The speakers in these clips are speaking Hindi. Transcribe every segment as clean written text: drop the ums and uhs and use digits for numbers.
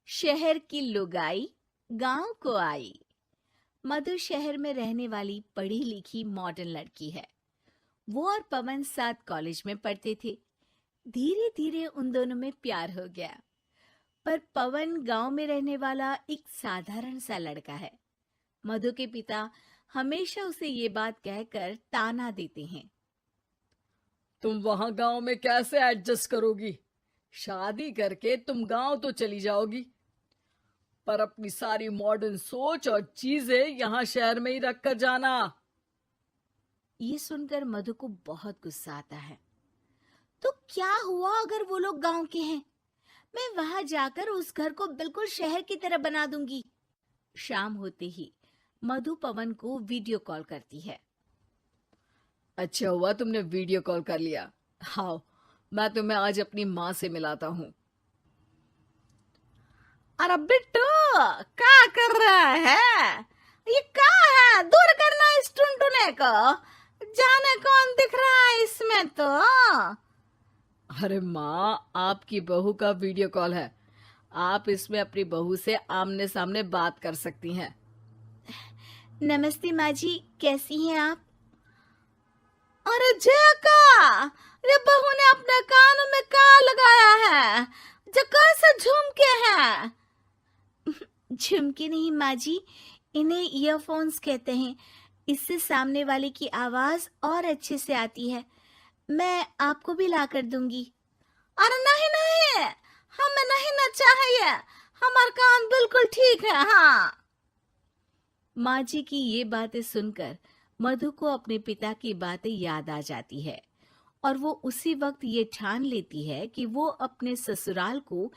शहर की लुगाई गांव को आई। मधु शहर में रहने वाली पढ़ी लिखी मॉडर्न लड़की है। वो और पवन साथ कॉलेज में पढ़ते थे। धीरे धीरे उन दोनों में प्यार हो गया। पर पवन गांव में रहने वाला एक साधारण सा लड़का है। मधु के पिता हमेशा उसे ये बात कहकर ताना देते हैं। तुम वहां गांव में कैसे एडजस्ट करोगी? शादी करके तुम गांव तो चली जाओगी, पर अपनी सारी मॉडर्न सोच और चीजें यहाँ शहर में ही रख कर जाना। ये सुनकर मधु को बहुत गुस्सा आता है। तो क्या हुआ अगर वो लोग गांव के हैं? मैं वहां जाकर उस घर को बिल्कुल शहर की तरह बना दूंगी। शाम होते ही मधु पवन को वीडियो कॉल करती है। अच्छा हुआ तुमने वीडियो कॉल कर लिया। हाँ, मैं तुम्हें आज अपनी माँ से मिलाता हूँ। अरे बिट्टू, क्या कर रहा है? ये क्या है? दूर करना इस टुनटुने को। जाने कौन दिख रहा है इसमें तो। अरे माँ, आपकी बहू का वीडियो कॉल है। आप इसमें अपनी बहू से आमने सामने बात कर सकती हैं। नमस्ते माँ जी, कैसी हैं आप? अरे जेका, ये बहू ने अपने कानों में क्या लगाया है? जो कैसे झुमके हैं? झुमके नहीं माँ जी, इन्हें ईयरफोन्स कहते हैं। इससे सामने वाले की आवाज और अच्छे से आती है। मैं आपको भी ला कर दूंगी। अरे नहीं नहीं, हमें नहीं ना चाहिए। हमारे कान बिल्कुल ठीक है। हाँ। माँ जी की ये बातें सुनकर मधु को अपने पिता की बातें याद आ जाती है और वो उसी वक्त ये ठान लेती है कि वो अपने ससुराल को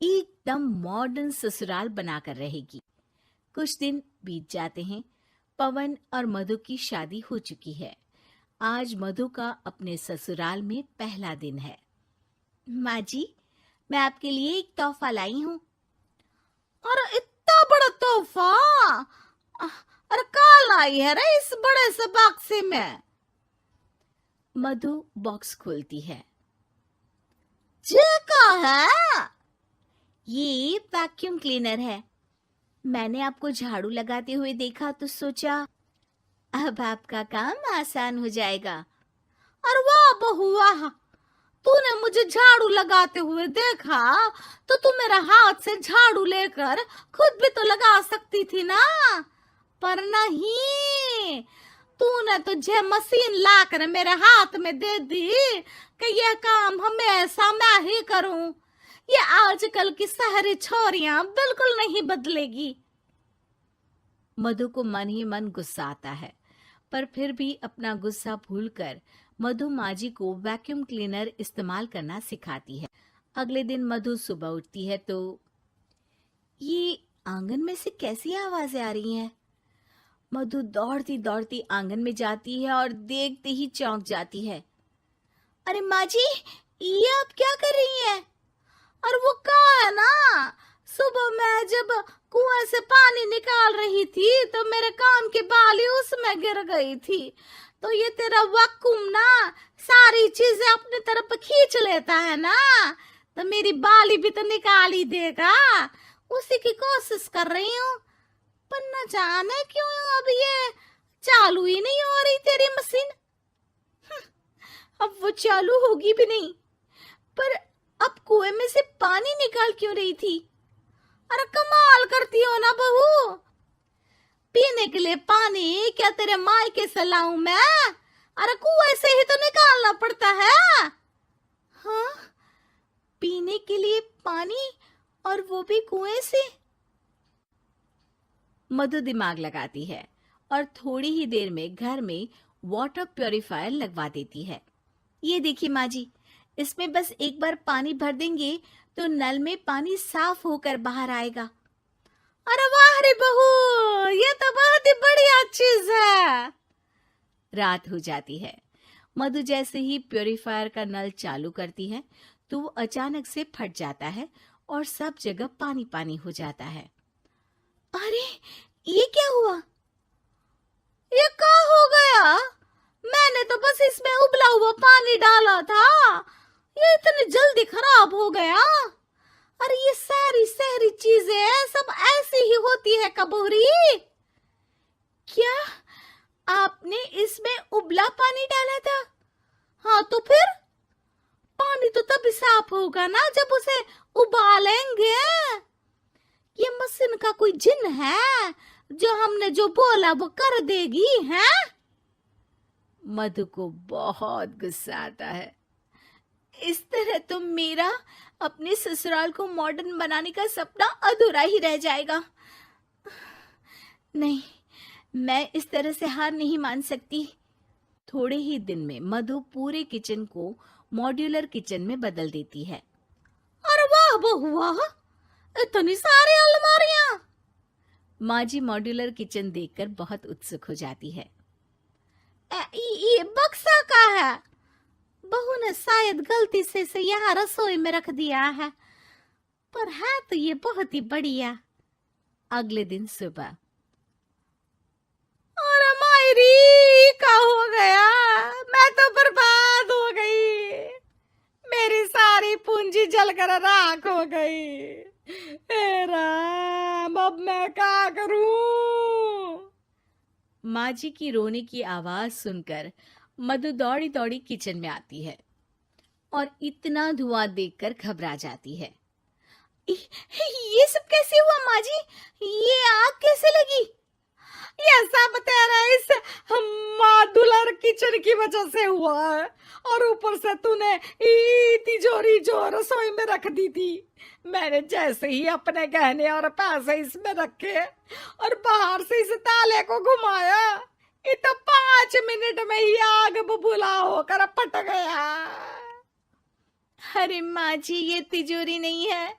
एकदम मॉडर्न ससुराल बनाकर रहेगी। कुछ दिन बीत जाते हैं। पवन और मधु की शादी हो चुकी है। आज मधु का अपने ससुराल में पहला दिन है। माँ जी, मैं आपके लिए एक तोहफा लाई हूँ। अरे इतना बड़ा तोहफा! अरे क्या लाई है रे इस बड़े से बक्से में? मधु बॉक्स खोलती है। ये क्या है? ये वैक्यूम क्लीनर है। मैंने आपको झाड़ू लगाते हुए देखा तो सोचा अब आपका काम आसान हो जाएगा। अरे वाह बहू वाह, तूने मुझे झाड़ू लगाते हुए देखा तो तू मेरा हाथ से झाड़ू लेकर खुद भी तो लगा सकती थी ना। पर नहीं, तूने तुझे मशीन लाकर मेरे हाथ में दे दी कि यह काम हमेशा मैं ही करूं। ये आजकल की शहरी छोरियां बिल्कुल नहीं बदलेगी। मधु को मन ही मन गुस्सा आता है, पर फिर भी अपना गुस्सा भूलकर मधु माँ जी को वैक्यूम क्लीनर इस्तेमाल करना सिखाती है। अगले दिन मधु सुबह उठती है तो ये आंगन में से कैसी आवाजें आ रही हैं? मधु दौड़ती दौड़ती आंगन में जाती है और देखते ही चौंक जाती है। अरे माँ जी, ये आप क्या कर रही हैं? और वो कहा है ना, सुबह मैं जब कुएं से पानी निकाल रही थी तो मेरे कान की बाली उसमें गिर गई थी। तो ये तेरा वैक्यूम ना सारी चीजें अपनी तरफ खींच लेता है ना, तो मेरी बाली भी तो निकाल ही देगा। उसी की कोशिश कर रही हूँ, पर न जाने क्यों अब ये चालू ही नहीं हो रही तेरी मशीन। अब वो चालू होगी भी नहीं। पर अब कुएं में से पानी निकाल क्यों रही थी? अरे कमाल करती हो ना बहू। पीने के लिए पानी क्या तेरे मायके से लाऊं मैं? अरे कुएं से ही तो निकालना पड़ता है। हाँ, पीने के लिए पानी, और वो भी कुएं से। मधु दिमाग लगाती है और थोड़ी ही देर में घर में वाटर प्यूरिफायर लगवा देती है। ये देखिए माँ जी, इसमें बस एक बार पानी भर देंगे तो नल में पानी साफ होकर बाहर आएगा। अरे वाह रे बहू, ये तो बहुत ही बढ़िया चीज है। रात हो जाती है। मधु जैसे ही प्यूरिफायर का नल चालू करती है तो वो अचानक से फट जाता है और सब जगह पानी पानी हो जाता है। अरे ये क्या हुआ? ये क्या हो गया? मैंने तो बस इसमें उबला हुआ पानी डाला था, ये इतनी जल्दी खराब हो गया। अरे ये सारी शहरी चीजें जैका बोरी, क्या आपने इसमें उबला पानी डाला था? हाँ तो फिर पानी तो तभी साफ होगा ना जब उसे उबालेंगे। ये मशीन का कोई जिन है जो हमने जो बोला वो कर देगी है? मधु को बहुत गुस्सा आता है। इस तरह तो मेरा अपने ससुराल को मॉडर्न बनाने का सपना अधूरा ही रह जाएगा। नहीं, मैं इस तरह से हार नहीं मान सकती। थोड़े ही दिन में मधु पूरे किचन को मॉड्यूलर किचन में बदल देती है। अरे वाह बहुआ, इतनी सारी अलमारियां! माँ जी मॉड्यूलर किचन देखकर बहुत उत्सुक हो जाती है। ये बक्सा का है? बहू ने शायद गलती से इसे यहाँ रसोई में रख दिया है, पर है तो ये बहुत ही बढ़िया। अगले दिन सुबह, और मायरी का हो गया, मैं तो बर्बाद हो गई, मेरी सारी पूंजी जलकर राख हो गई। हे राम, अब मैं क्या करूं? माँ जी की रोने की आवाज सुनकर मधु दौड़ी दौड़ी किचन में आती है और इतना धुआं देखकर घबरा जाती है। ये सब कैसे हुआ माँ जी? ये आग कैसे लगी? ये सब तेरा इस मॉड्यूलर किचन की वजह से हुआ है, और ऊपर से तूने तिजोरी जो रसोई में रख दी थी, मैंने जैसे ही अपने गहने और पैसे इसमें रखे और बाहर से इस ताले को घुमाया, ये तो 5 मिनट में ही आग बबूला होकर फट गया। अरे माँ जी, ये तिजोरी नहीं है,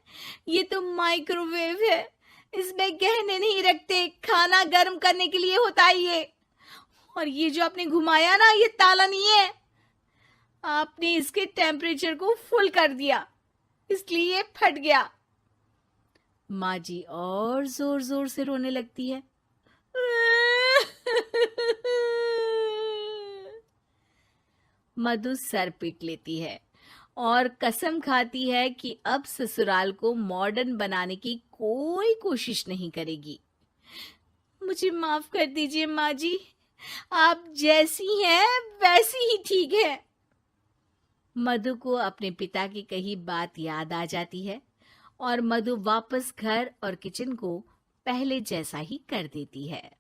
ये तो माइक्रोवेव है। इसमें गहने नहीं रखते, खाना गर्म करने के लिए होता है ये। और ये जो आपने घुमाया ना, ये ताला नहीं है, आपने इसके टेम्परेचर को फुल कर दिया, इसलिए ये फट गया। माँ जी और जोर जोर से रोने लगती है। मधु सर पीट लेती है और कसम खाती है कि अब ससुराल को मॉडर्न बनाने की कोई कोशिश नहीं करेगी। मुझे माफ कर दीजिए माँ जी, आप जैसी हैं वैसी ही ठीक है। मधु को अपने पिता की कही बात याद आ जाती है और मधु वापस घर और किचन को पहले जैसा ही कर देती है।